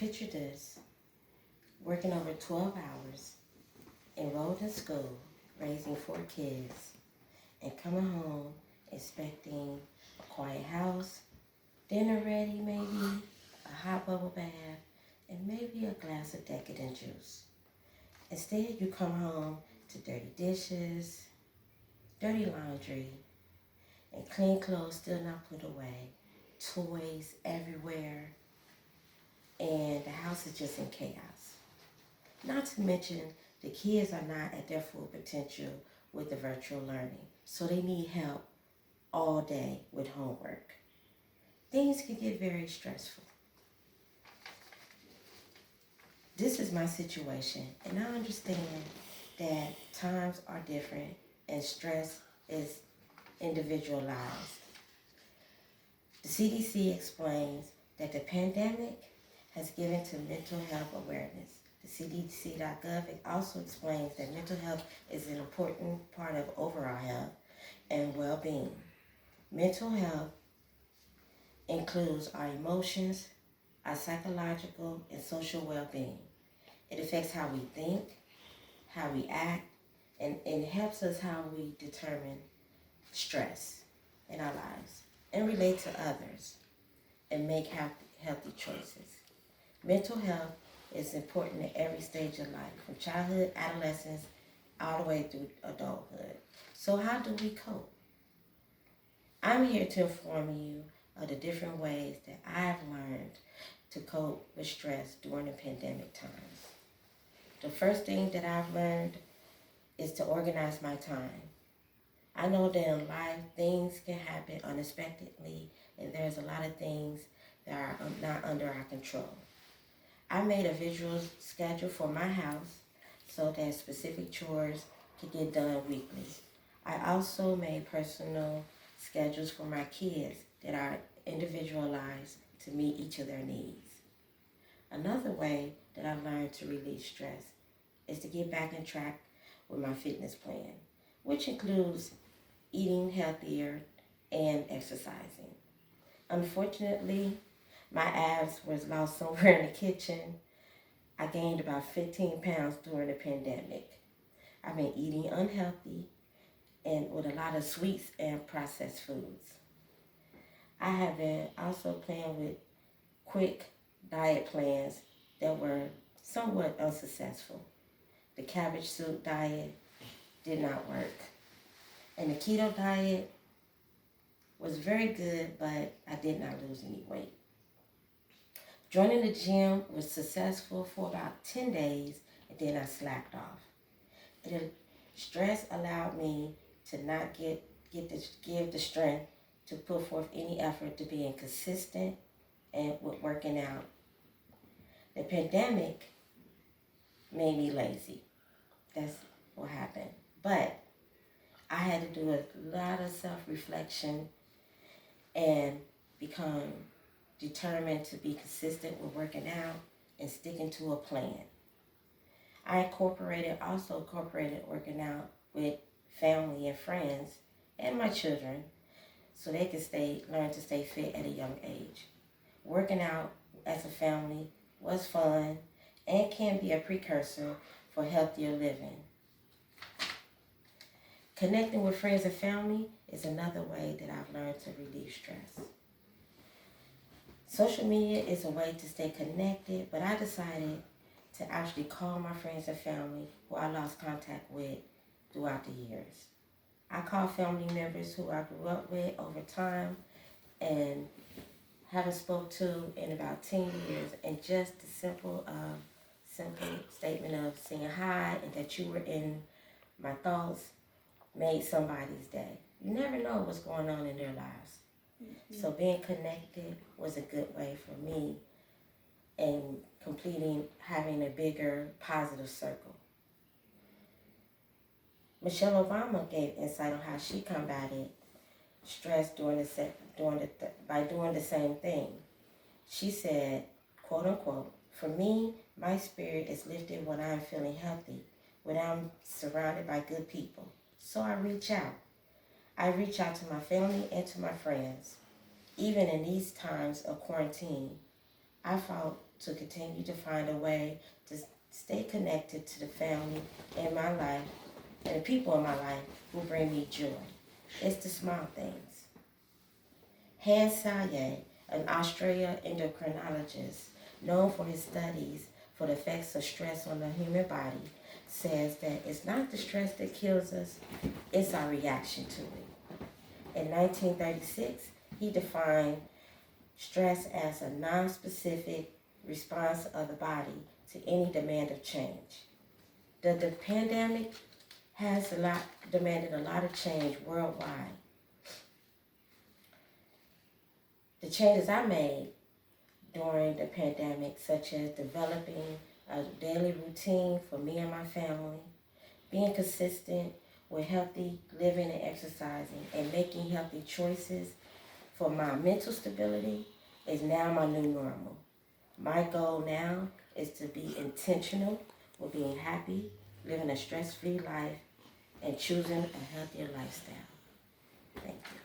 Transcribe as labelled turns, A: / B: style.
A: Picture this, working over 12 hours, enrolled in school, raising 4 kids, and coming home expecting a quiet house, dinner ready maybe, a hot bubble bath, and maybe a glass of decadent juice. Instead, you come home to dirty dishes, dirty laundry, and clean clothes still not put away, toys everywhere, and the house is just in chaos. Not to mention, the kids are not at their full potential with the virtual learning, so they need help all day with homework. Things can get very stressful. This is my situation, and I understand that times are different and stress is individualized. The CDC explains that the pandemic has given to mental health awareness. The CDC.gov also explains that mental health is an important part of overall health and well-being. Mental health includes our emotions, our psychological and social well-being. It affects how we think, how we act, and it helps us how we determine stress in our lives and relate to others and make healthy choices. Mental health is important at every stage of life, from childhood, adolescence, all the way through adulthood. So how do we cope? I'm here to inform you of the different ways that I've learned to cope with stress during the pandemic times. The first thing that I've learned is to organize my time. I know that in life things can happen unexpectedly, and there's a lot of things that are not under our control. I made a visual schedule for my house so that specific chores could get done weekly. I also made personal schedules for my kids that are individualized to meet each of their needs. Another way that I've learned to relieve stress is to get back on track with my fitness plan, which includes eating healthier and exercising. Unfortunately, my abs was lost somewhere in the kitchen. I gained about 15 pounds during the pandemic. I've been eating unhealthy and with a lot of sweets and processed foods. I have been also playing with quick diet plans that were somewhat unsuccessful. The cabbage soup diet did not work. And the keto diet was very good, but I did not lose any weight. Joining the gym was successful for about 10 days, and then I slacked off. Stress allowed me to not give the strength to put forth any effort to being consistent and with working out. The pandemic made me lazy. That's what happened. But I had to do a lot of self-reflection and become determined to be consistent with working out and sticking to a plan. I also incorporated working out with family and friends and my children so they could learn to stay fit at a young age. Working out as a family was fun and can be a precursor for healthier living. Connecting with friends and family is another way that I've learned to relieve stress. Social media is a way to stay connected, but I decided to actually call my friends and family who I lost contact with throughout the years. I call family members who I grew up with over time and haven't spoke to in about 10 years, and just the simple statement of saying hi and that you were in my thoughts made somebody's day. You never know what's going on in their lives. Mm-hmm. So being connected was a good way for me in having a bigger positive circle. Michelle Obama gave insight on how she combated stress by doing the same thing. She said, quote unquote, "For me, my spirit is lifted when I'm feeling healthy, when I'm surrounded by good people. So I reach out. I reach out to my family and to my friends. Even in these times of quarantine, I to continue to find a way to stay connected to the family in my life and the people in my life who bring me joy. It's the small things. Hans Selye, an Australian endocrinologist known for his studies for the effects of stress on the human body, says that it's not the stress that kills us, it's our reaction to it. In 1936, he defined stress as a non-specific response of the body to any demand of change. The pandemic has demanded a lot of change worldwide. The changes I made during the pandemic, such as developing a daily routine for me and my family, being consistent with healthy living and exercising, and making healthy choices for my mental stability is now my new normal. My goal now is to be intentional with being happy, living a stress-free life, and choosing a healthier lifestyle. Thank you.